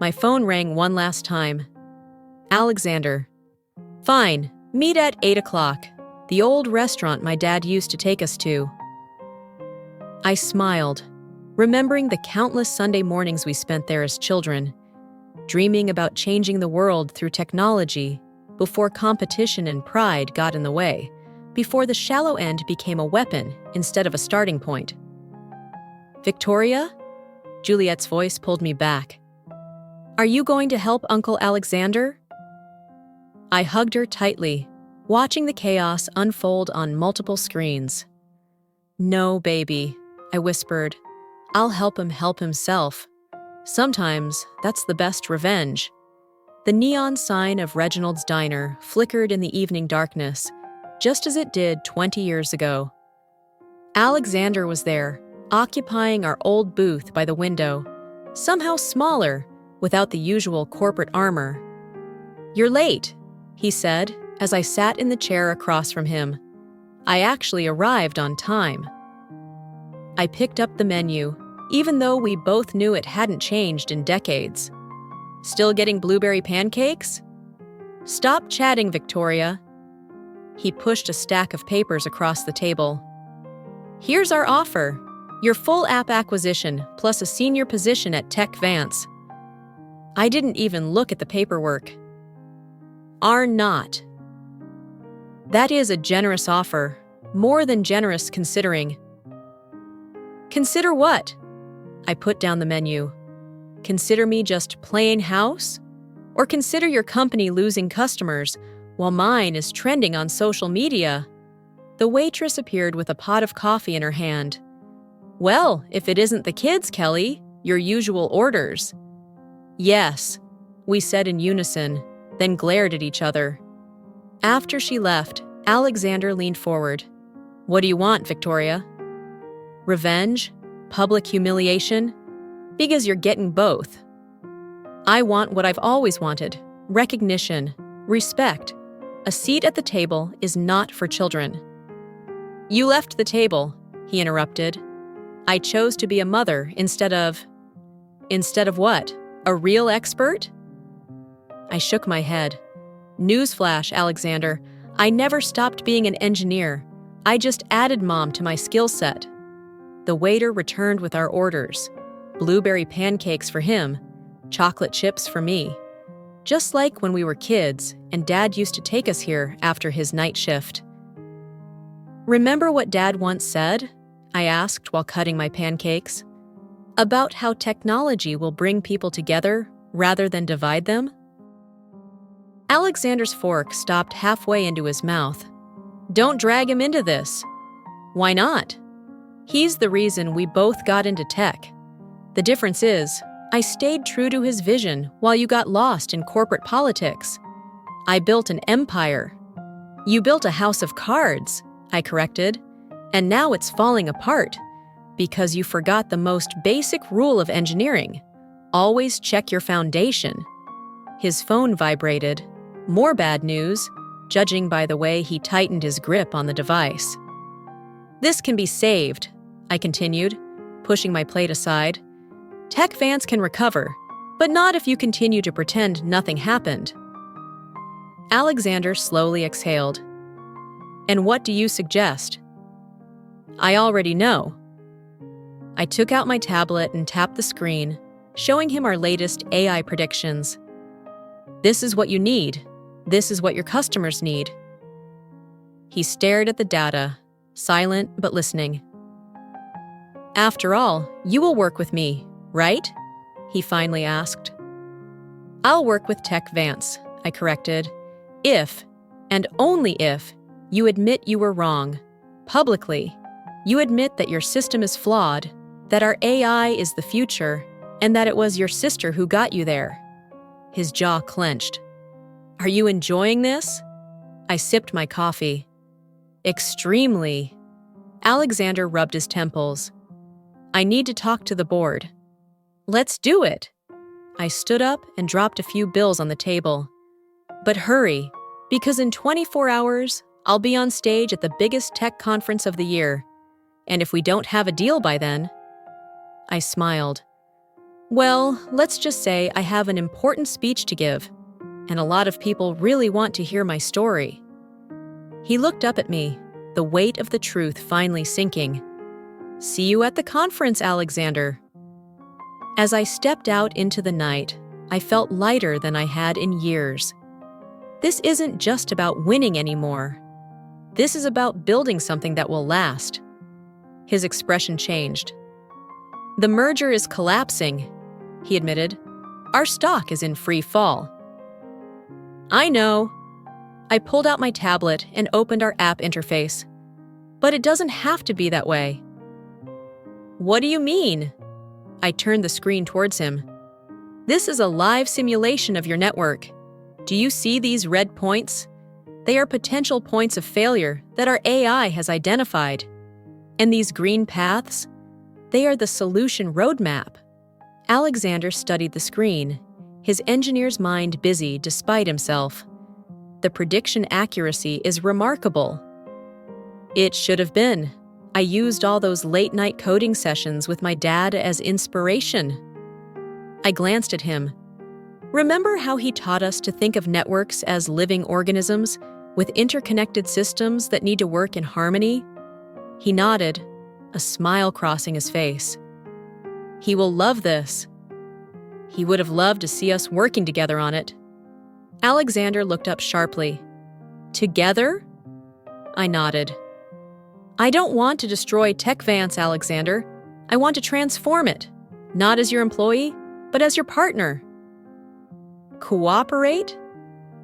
[SPEAKER 1] My phone rang one last time. Alexander. Fine, meet at 8 o'clock. The old restaurant my dad used to take us to. I smiled, remembering the countless Sunday mornings we spent there as children, dreaming about changing the world through technology before competition and pride got in the way, before the shallow end became a weapon instead of a starting point. Victoria? Juliet's voice pulled me back. Are you going to help Uncle Alexander? I hugged her tightly, watching the chaos unfold on multiple screens. No, baby, I whispered. I'll help him help himself. Sometimes that's the best revenge. The neon sign of Reginald's Diner flickered in the evening darkness, just as it did 20 years ago. Alexander was there, occupying our old booth by the window, somehow smaller, without the usual corporate armor. You're late, he said, as I sat in the chair across from him. I actually arrived on time. I picked up the menu, even though we both knew it hadn't changed in decades. Still getting blueberry pancakes? Stop chatting, Victoria. He pushed a stack of papers across the table. Here's our offer. Your full app acquisition, plus a senior position at Tech Vance. I didn't even look at the paperwork. Are not. That is a generous offer, more than generous considering. Consider what? I put down the menu. Consider me just playing house? Or consider your company losing customers while mine is trending on social media? The waitress appeared with a pot of coffee in her hand. Well, if it isn't the kids, Kelly, your usual orders. Yes, we said in unison, then glared at each other. After she left, Alexander leaned forward. What do you want, Victoria? Revenge? Public humiliation? Because you're getting both. I want what I've always wanted. Recognition, respect. A seat at the table is not for children. You left the table, he interrupted. I chose to be a mother instead of what? A real expert? I shook my head. Newsflash, Alexander. I never stopped being an engineer. I just added mom to my skill set. The waiter returned with our orders. Blueberry pancakes for him, chocolate chips for me. Just like when we were kids and Dad used to take us here after his night shift. Remember what Dad once said? I asked while cutting my pancakes. About how technology will bring people together rather than divide them? Alexander's fork stopped halfway into his mouth. Don't drag him into this. Why not? He's the reason we both got into tech. The difference is, I stayed true to his vision while you got lost in corporate politics. I built an empire. You built a house of cards, I corrected, and now it's falling apart because you forgot the most basic rule of engineering. Always check your foundation. His phone vibrated. More bad news, judging by the way he tightened his grip on the device. This can be saved, I continued, pushing my plate aside. Tech Vance can recover, but not if you continue to pretend nothing happened. Alexander slowly exhaled. And what do you suggest? I already know. I took out my tablet and tapped the screen, showing him our latest AI predictions. This is what you need. This is what your customers need. He stared at the data, silent but listening. After all, you will work with me, right? He finally asked. I'll work with Tech Vance, I corrected. If, and only if, you admit you were wrong. Publicly, you admit that your system is flawed, that our AI is the future, and that it was your sister who got you there. His jaw clenched. Are you enjoying this? I sipped my coffee. Extremely. Alexander rubbed his temples. I need to talk to the board. Let's do it. I stood up and dropped a few bills on the table. But hurry, because in 24 hours, I'll be on stage at the biggest tech conference of the year. And if we don't have a deal by then? I smiled. Well, let's just say I have an important speech to give, and a lot of people really want to hear my story. He looked up at me, the weight of the truth finally sinking. See you at the conference, Alexander. As I stepped out into the night, I felt lighter than I had in years. This isn't just about winning anymore. This is about building something that will last. His expression changed. The merger is collapsing, he admitted. Our stock is in free fall. I know. I pulled out my tablet and opened our app interface. But it doesn't have to be that way. What do you mean? I turned the screen towards him. This is a live simulation of your network. Do you see these red points? They are potential points of failure that our AI has identified. And these green paths? They are the solution roadmap. Alexander studied the screen, his engineer's mind busy despite himself. The prediction accuracy is remarkable. It should have been. I used all those late-night coding sessions with my dad as inspiration. I glanced at him. Remember how he taught us to think of networks as living organisms with interconnected systems that need to work in harmony? He nodded, a smile crossing his face. He will love this. He would have loved to see us working together on it. Alexander looked up sharply. Together? I nodded. I don't want to destroy TechVance, Alexander. I want to transform it, not as your employee, but as your partner. Cooperate?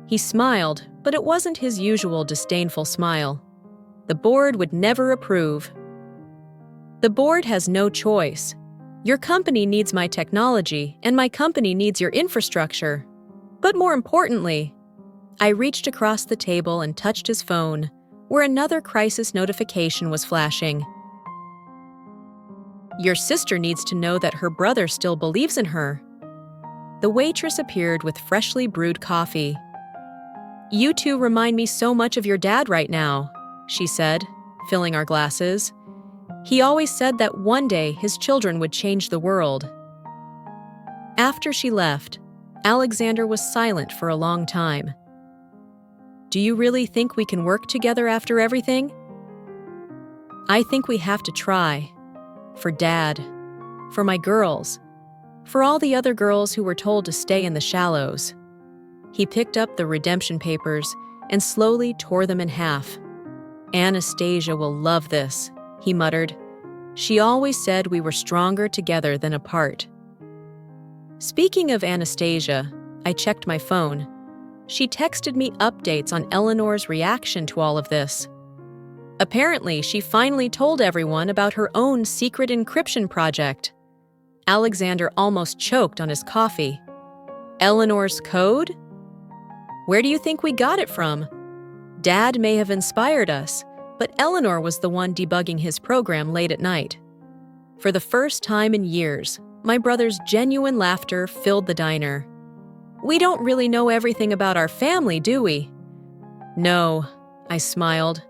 [SPEAKER 1] He smiled, but it wasn't his usual disdainful smile. The board would never approve. The board has no choice. Your company needs my technology, and my company needs your infrastructure. But more importantly, I reached across the table and touched his phone, where another crisis notification was flashing. Your sister needs to know that her brother still believes in her. The waitress appeared with freshly brewed coffee. You two remind me so much of your dad right now, she said, filling our glasses. He always said that one day his children would change the world. After she left, Alexander was silent for a long time. Do you really think we can work together after everything? I think we have to try. For Dad. For my girls. For all the other girls who were told to stay in the shallows. He picked up the redemption papers and slowly tore them in half. Anastasia will love this, he muttered. She always said we were stronger together than apart. Speaking of Anastasia, I checked my phone. She texted me updates on Eleanor's reaction to all of this. Apparently, she finally told everyone about her own secret encryption project. Alexander almost choked on his coffee. Eleanor's code? Where do you think we got it from? Dad may have inspired us, but Eleanor was the one debugging his program late at night. For the first time in years, my brother's genuine laughter filled the diner. We don't really know everything about our family, do we? No, I smiled,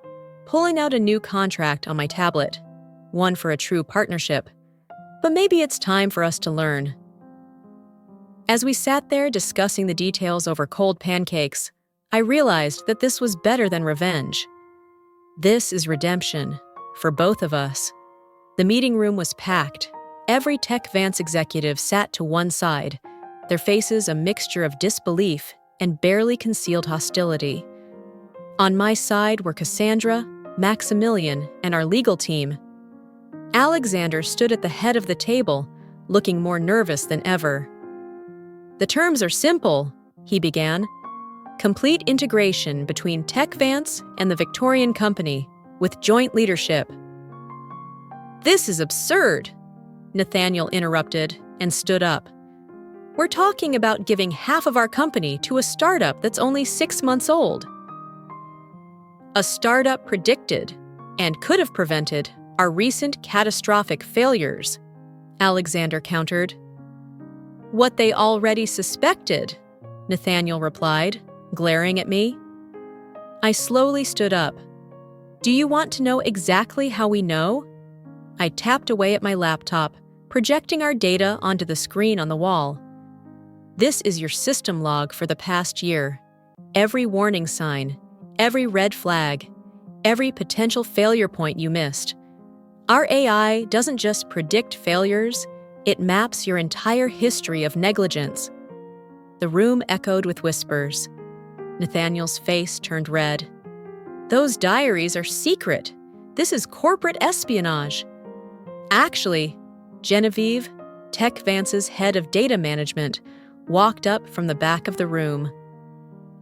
[SPEAKER 1] pulling out a new contract on my tablet, one for a true partnership. But maybe it's time for us to learn. As we sat there discussing the details over cold pancakes, I realized that this was better than revenge. This is redemption, for both of us. The meeting room was packed. Every TechVance executive sat to one side, their faces a mixture of disbelief and barely concealed hostility. On my side were Cassandra, Maximilian, and our legal team. Alexander stood at the head of the table, looking more nervous than ever. The terms are simple, he began. Complete integration between TechVance and the Victorian Company, with joint leadership. This is absurd, Nathaniel interrupted and stood up. We're talking about giving half of our company to a startup that's only 6 months old. A startup predicted, and could have prevented, our recent catastrophic failures, Alexander countered. What they already suspected, Nathaniel replied, glaring at me. I slowly stood up. Do you want to know exactly how we know? I tapped away at my laptop, projecting our data onto the screen on the wall. This is your system log for the past year. Every warning sign, every red flag, every potential failure point you missed. Our AI doesn't just predict failures, it maps your entire history of negligence. The room echoed with whispers. Nathaniel's face turned red. Those diaries are secret. This is corporate espionage. Actually, Genevieve, TechVance's head of data management, walked up from the back of the room.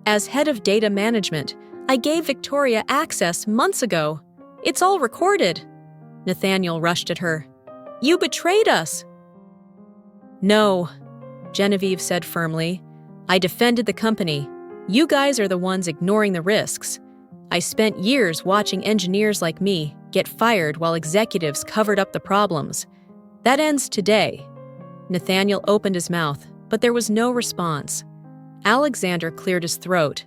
[SPEAKER 1] As head of data management, I gave Victoria access months ago. It's all recorded. Nathaniel rushed at her. You betrayed us. No, Genevieve said firmly. I defended the company. You guys are the ones ignoring the risks. I spent years watching engineers like me get fired while executives covered up the problems. That ends today. Nathaniel opened his mouth, but there was no response. Alexander cleared his throat.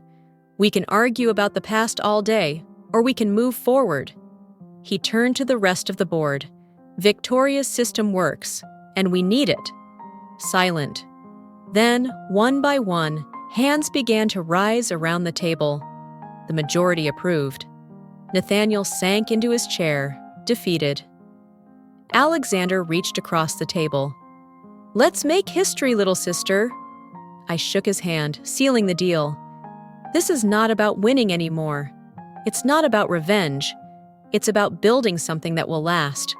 [SPEAKER 1] We can argue about the past all day, or we can move forward. He turned to the rest of the board. Victoria's system works, and we need it. Silent. Then, one by one, hands began to rise around the table. The majority approved. Nathaniel sank into his chair, defeated. Alexander reached across the table. Let's make history, little sister. I shook his hand, sealing the deal. This is not about winning anymore. It's not about revenge. It's about building something that will last.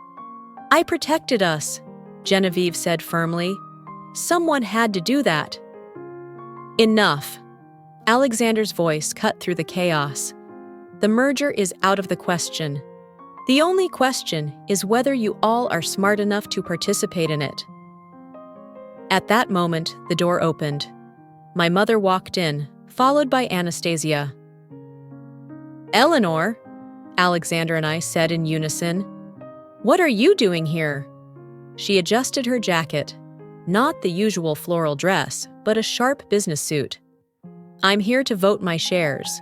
[SPEAKER 1] I protected us, Genevieve said firmly. Someone had to do that. Enough. Alexander's voice cut through the chaos. The merger is out of the question. The only question is whether you all are smart enough to participate in it. At that moment, the door opened. My mother walked in, followed by Anastasia. Eleanor, Alexander and I said in unison. What are you doing here? She adjusted her jacket. Not the usual floral dress, but a sharp business suit. I'm here to vote my shares.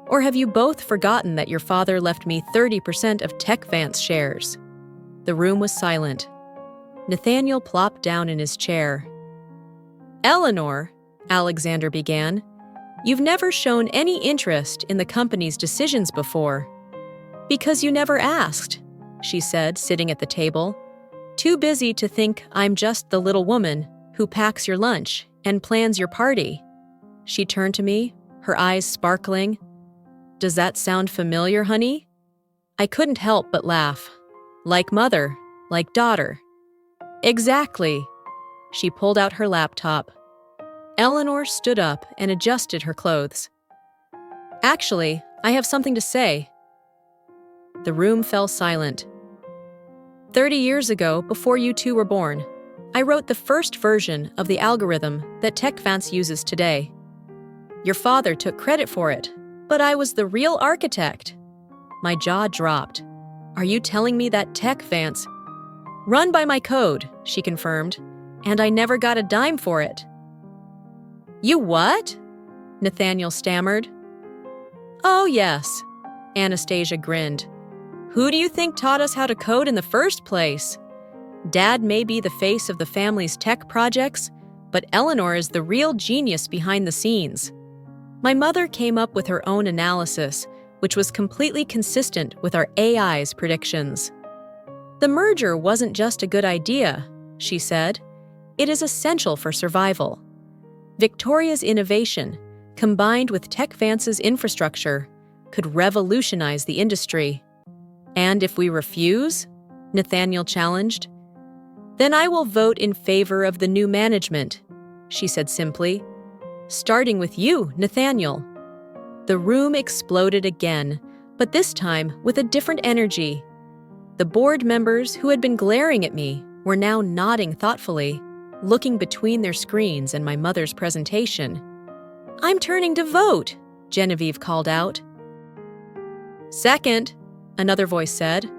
[SPEAKER 1] Or have you both forgotten that your father left me 30% of TechVance shares? The room was silent. Nathaniel plopped down in his chair. Eleanor, Alexander began, you've never shown any interest in the company's decisions before. Because you never asked, she said, sitting at the table. Too busy to think I'm just the little woman who packs your lunch and plans your party. She turned to me, her eyes sparkling. Does that sound familiar, honey? I couldn't help but laugh. Like mother, like daughter. Exactly. She pulled out her laptop. Eleanor stood up and adjusted her clothes. Actually, I have something to say. The room fell silent. 30 years ago, before you two were born, I wrote the first version of the algorithm that TechVance uses today. Your father took credit for it, but I was the real architect. My jaw dropped. Are you telling me that TechVance? Run by my code, she confirmed, and I never got a dime for it. You what? Nathaniel stammered. Oh, yes, Anastasia grinned. Who do you think taught us how to code in the first place? Dad may be the face of the family's tech projects, but Eleanor is the real genius behind the scenes. My mother came up with her own analysis, which was completely consistent with our AI's predictions. The merger wasn't just a good idea, she said. It is essential for survival. Victoria's innovation, combined with TechVance's infrastructure, could revolutionize the industry. And if we refuse, Nathaniel challenged, then I will vote in favor of the new management, she said simply. Starting with you, Nathaniel. The room exploded again, but this time with a different energy. The board members who had been glaring at me were now nodding thoughtfully, looking between their screens and my mother's presentation. I'm turning to vote, Genevieve called out. Second, another voice said.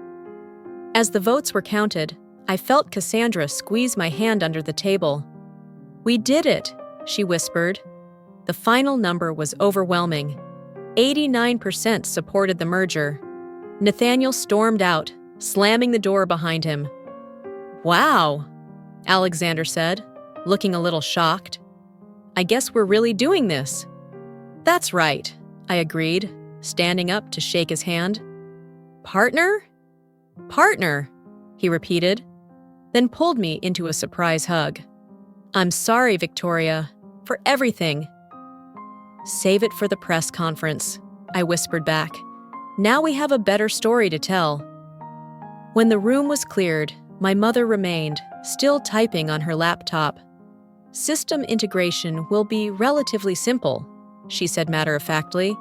[SPEAKER 1] As the votes were counted, I felt Cassandra squeeze my hand under the table. We did it, she whispered. The final number was overwhelming. 89% supported the merger. Nathaniel stormed out, slamming the door behind him. "Wow," Alexander said, looking a little shocked. "I guess we're really doing this." "That's right," I agreed, standing up to shake his hand. "Partner?" "Partner," he repeated, then pulled me into a surprise hug. "I'm sorry, Victoria, for everything." "Save it for the press conference," I whispered back. "Now we have a better story to tell." When the room was cleared, my mother remained, still typing on her laptop. "System integration will be relatively simple," she said matter-of-factly.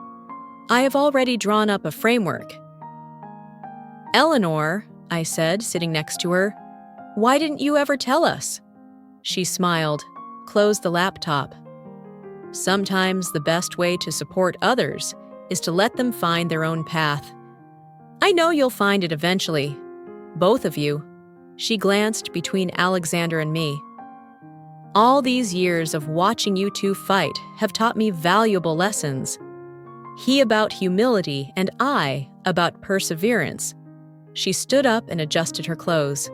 [SPEAKER 1] "I have already drawn up a framework." "Eleanor," I said, sitting next to her, "why didn't you ever tell us?" She smiled, closed the laptop. "Sometimes the best way to support others is to let them find their own path. I know you'll find it eventually. Both of you." She glanced between Alexander and me. "All these years of watching you two fight have taught me valuable lessons. He about humility and I about perseverance." She stood up and adjusted her clothes.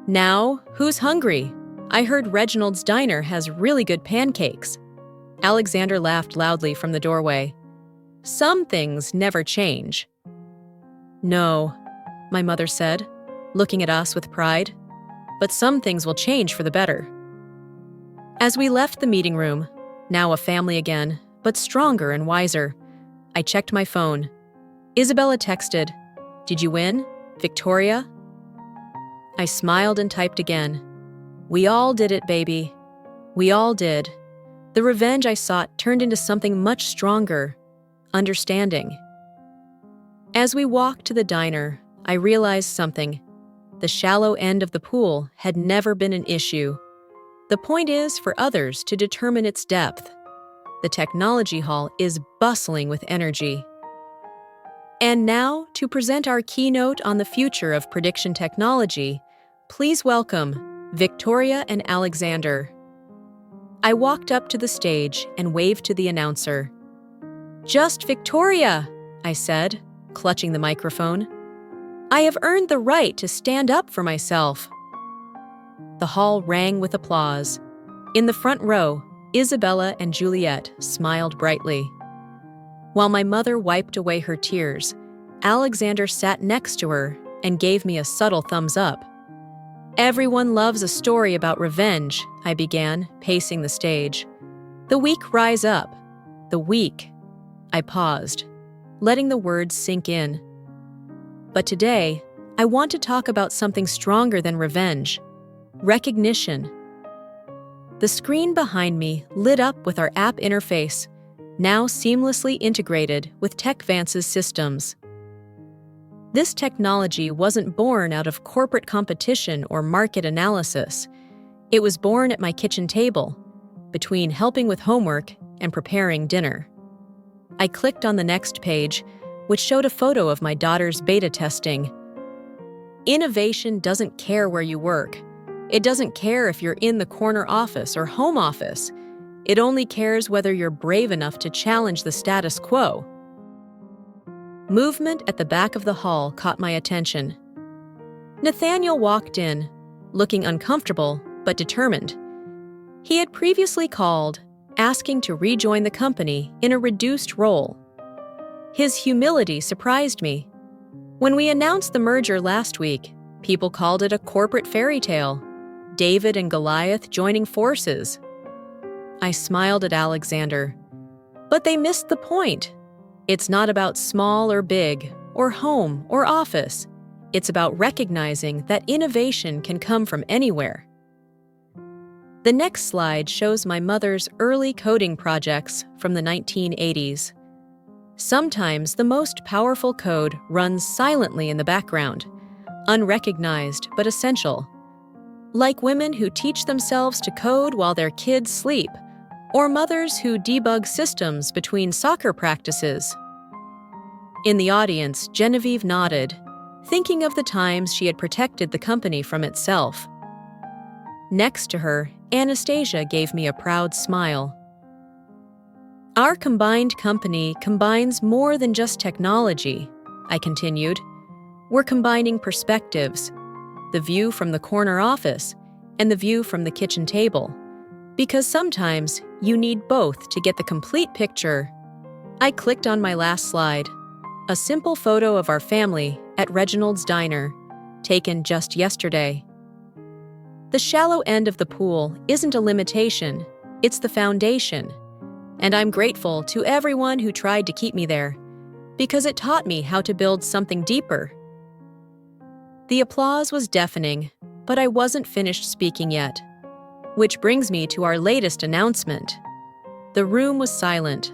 [SPEAKER 1] "Now, who's hungry? I heard Reginald's Diner has really good pancakes." Alexander laughed loudly from the doorway. "Some things never change." "No," my mother said, looking at us with pride, "but some things will change for the better." As we left the meeting room, now a family again, but stronger and wiser, I checked my phone. Isabella texted, "Did you win, Victoria?" I smiled and typed again. "We all did it, baby. We all did." The revenge I sought turned into something much stronger, understanding. As we walked to the diner, I realized something. The shallow end of the pool had never been an issue. The point is for others to determine its depth. The technology hall is bustling with energy. And now, to present our keynote on the future of prediction technology, please welcome Victoria and Alexander. I walked up to the stage and waved to the announcer. "Just Victoria," I said, clutching the microphone. "I have earned the right to stand up for myself." The hall rang with applause. In the front row, Isabella and Juliet smiled brightly. While my mother wiped away her tears, Alexander sat next to her and gave me a subtle thumbs up. "Everyone loves a story about revenge," I began, pacing the stage. "The weak rise up. The weak." I paused, letting the words sink in. But today, I want to talk about something stronger than revenge: recognition. The screen behind me lit up with our app interface, now seamlessly integrated with TechVance's systems. This technology wasn't born out of corporate competition or market analysis. It was born at my kitchen table, between helping with homework and preparing dinner. I clicked on the next page, which showed a photo of my daughter's beta testing. Innovation doesn't care where you work. It doesn't care if you're in the corner office or home office. It only cares whether you're brave enough to challenge the status quo. Movement at the back of the hall caught my attention. Nathaniel walked in, looking uncomfortable but determined. He had previously called, asking to rejoin the company in a reduced role. His humility surprised me. When we announced the merger last week, people called it a corporate fairy tale, David and Goliath joining forces. I smiled at Alexander. But they missed the point. It's not about small or big, or home or office. It's about recognizing that innovation can come from anywhere. The next slide shows my mother's early coding projects from the 1980s. Sometimes the most powerful code runs silently in the background, unrecognized but essential. Like women who teach themselves to code while their kids sleep, or mothers who debug systems between soccer practices. In the audience, Genevieve nodded, thinking of the times she had protected the company from itself. Next to her, Anastasia gave me a proud smile. Our combined company combines more than just technology, I continued. We're combining perspectives, the view from the corner office and the view from the kitchen table, because sometimes you need both to get the complete picture. I clicked on my last slide, a simple photo of our family at Reginald's Diner, taken just yesterday. The shallow end of the pool isn't a limitation, it's the foundation. And I'm grateful to everyone who tried to keep me there, because it taught me how to build something deeper. The applause was deafening, but I wasn't finished speaking yet. Which brings me to our latest announcement. The room was silent.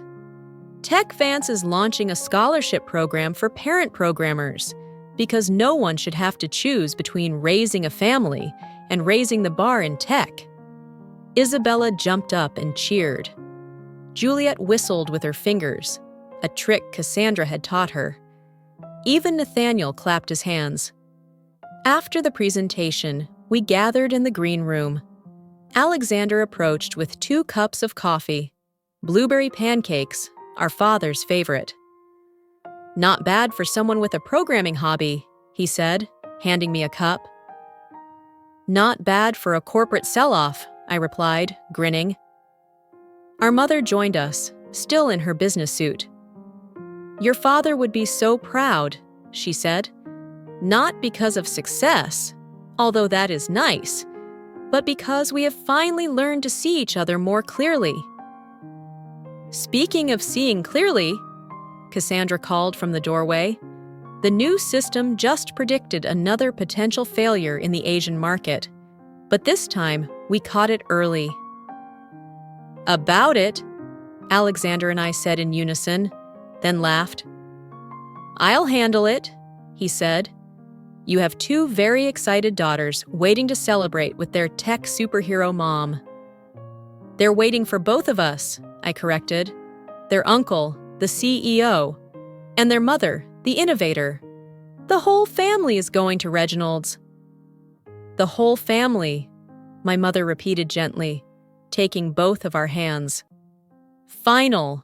[SPEAKER 1] TechVance is launching a scholarship program for parent programmers, because no one should have to choose between raising a family and raising the bar in tech. Isabella jumped up and cheered. Juliet whistled with her fingers, a trick Cassandra had taught her. Even Nathaniel clapped his hands. After the presentation, we gathered in the green room. Alexander approached with 2 cups of coffee, blueberry pancakes, our father's favorite. "Not bad for someone with a programming hobby," he said, handing me a cup. "Not bad for a corporate sell-off," I replied, grinning. Our mother joined us, still in her business suit. "Your father would be so proud," she said. "Not because of success, although that is nice, but because we have finally learned to see each other more clearly." "Speaking of seeing clearly," Cassandra called from the doorway, "the new system just predicted another potential failure in the Asian market, but this time we caught it early." "About it," Alexander and I said in unison, then laughed. "I'll handle it," he said. "You have 2 very excited daughters waiting to celebrate with their tech superhero mom." "They're waiting for both of us," I corrected. "Their uncle, the CEO, and their mother, the innovator. The whole family is going to Reginald's." "The whole family," my mother repeated gently, taking both of our hands. "Final."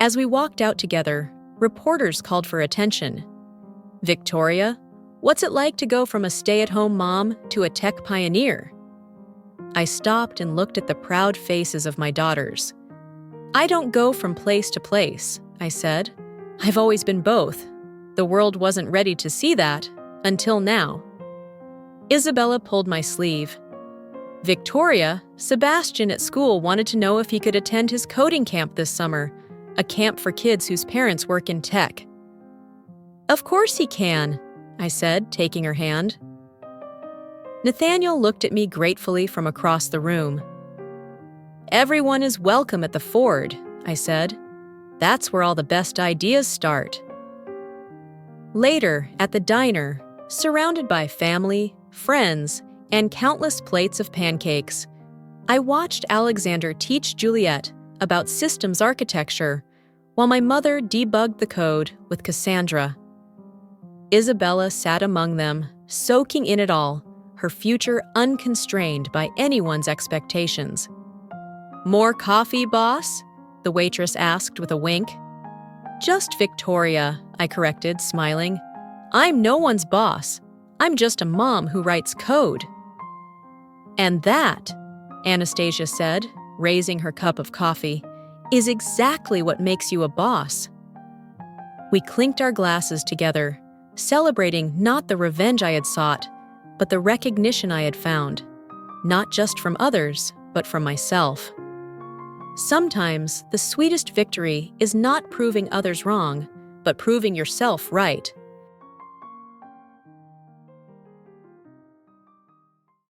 [SPEAKER 1] As we walked out together, reporters called for attention. "Victoria, what's it like to go from a stay-at-home mom to a tech pioneer?" I stopped and looked at the proud faces of my daughters. "I don't go from place to place," I said. "I've always been both. The world wasn't ready to see that until now." Isabella pulled my sleeve. "Victoria, Sebastian at school wanted to know if he could attend his coding camp this summer, a camp for kids whose parents work in tech." "Of course he can," I said, taking her hand. Nathaniel looked at me gratefully from across the room. "Everyone is welcome at the Ford," I said. "That's where all the best ideas start." Later, at the diner, surrounded by family, friends, and countless plates of pancakes, I watched Alexander teach Juliet about systems architecture, while my mother debugged the code with Cassandra. Isabella sat among them, soaking in it all, her future unconstrained by anyone's expectations. "More coffee, boss?" the waitress asked with a wink. "Just Victoria," I corrected, smiling. "I'm no one's boss. I'm just a mom who writes code." "And that," Anastasia said, raising her cup of coffee, "is exactly what makes you a boss." We clinked our glasses together, celebrating not the revenge I had sought, but the recognition I had found, not just from others, but from myself. Sometimes the sweetest victory is not proving others wrong, but proving yourself right.